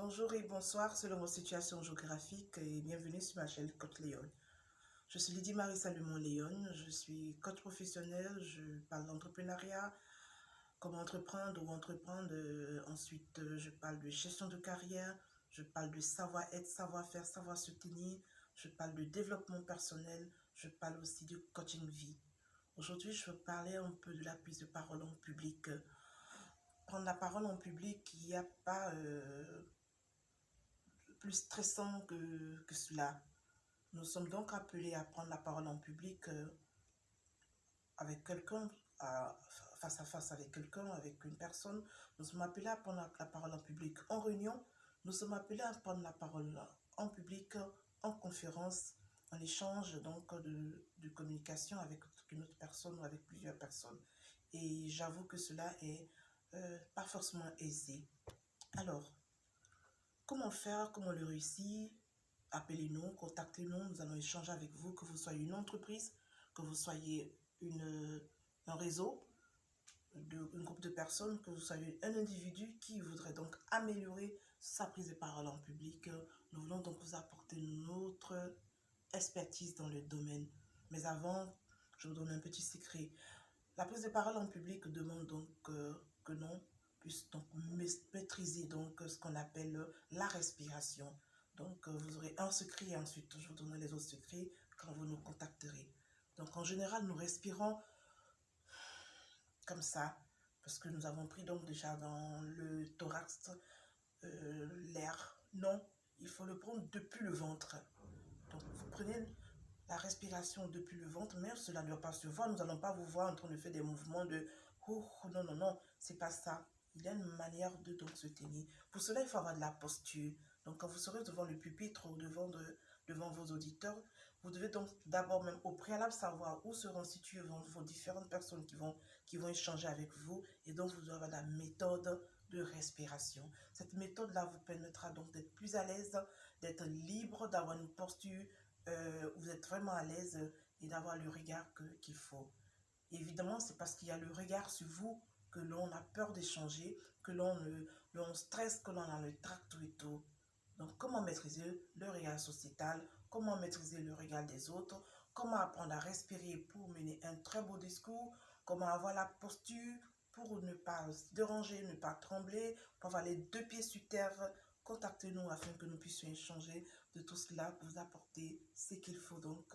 Bonjour et bonsoir selon vos situations géographiques et bienvenue sur ma chaîne Coach Léon. Je suis Lydie Marie Salomon Léon, je suis coach professionnel, je parle d'entrepreneuriat, comment entreprendre ou entreprendre. Ensuite, je parle de gestion de carrière, je parle de savoir-être, savoir-faire, savoir se tenir, je parle de développement personnel, je parle aussi de coaching vie. Aujourd'hui, je veux parler un peu de la prise de parole en public. Prendre la parole en public, il n'y a pas plus stressant que cela. Nous sommes donc appelés à prendre la parole en public avec quelqu'un, face à face avec quelqu'un, avec une personne. Nous sommes appelés à prendre la parole en public en réunion. Nous sommes appelés à prendre la parole en public, en conférence, en échange donc de communication avec une autre personne ou avec plusieurs personnes. Et j'avoue que cela est pas forcément aisé. Alors, comment faire, comment le réussir? Appelez-nous, contactez-nous, nous allons échanger avec vous, que vous soyez une entreprise, que vous soyez un réseau, un groupe de personnes, que vous soyez un individu qui voudrait donc améliorer sa prise de parole en public. Nous voulons donc vous apporter notre expertise dans le domaine. Mais avant, je vous donne un petit secret. La prise de parole en public demande donc que l'on puisse donc maîtriser donc ce qu'on appelle la respiration. Donc vous aurez un secret et ensuite je vous donnerai les autres secrets quand vous nous contacterez. Donc en général, nous respirons comme ça parce que nous avons pris donc déjà dans le thorax l'air. Non, il faut le prendre depuis le ventre. Donc vous prenez la respiration depuis le ventre, mais cela ne doit pas se voir. Nous n'allons pas vous voir en train de faire des mouvements de oh, non, non, non, c'est pas ça. Il y a une manière de donc se tenir. Pour cela, il faut avoir de la posture. Donc, quand vous serez devant le pupitre ou devant vos auditeurs, vous devez donc d'abord, même au préalable, savoir où seront situées vos différentes personnes qui vont échanger avec vous. Et donc, vous devez avoir la méthode de respiration. Cette méthode-là vous permettra donc d'être plus à l'aise, d'être libre, d'avoir une posture où vous êtes vraiment à l'aise et d'avoir le regard qu'il faut. Évidemment, c'est parce qu'il y a le regard sur vous que l'on a peur d'échanger, que l'on stresse, que l'on a le trac tout et tout. Donc, comment maîtriser le regard sociétal, comment maîtriser le regard des autres, comment apprendre à respirer pour mener un très beau discours, comment avoir la posture pour ne pas se déranger, ne pas trembler, pour avoir les deux pieds sur terre. Contactez-nous afin que nous puissions échanger de tout cela pour vous apporter ce qu'il faut donc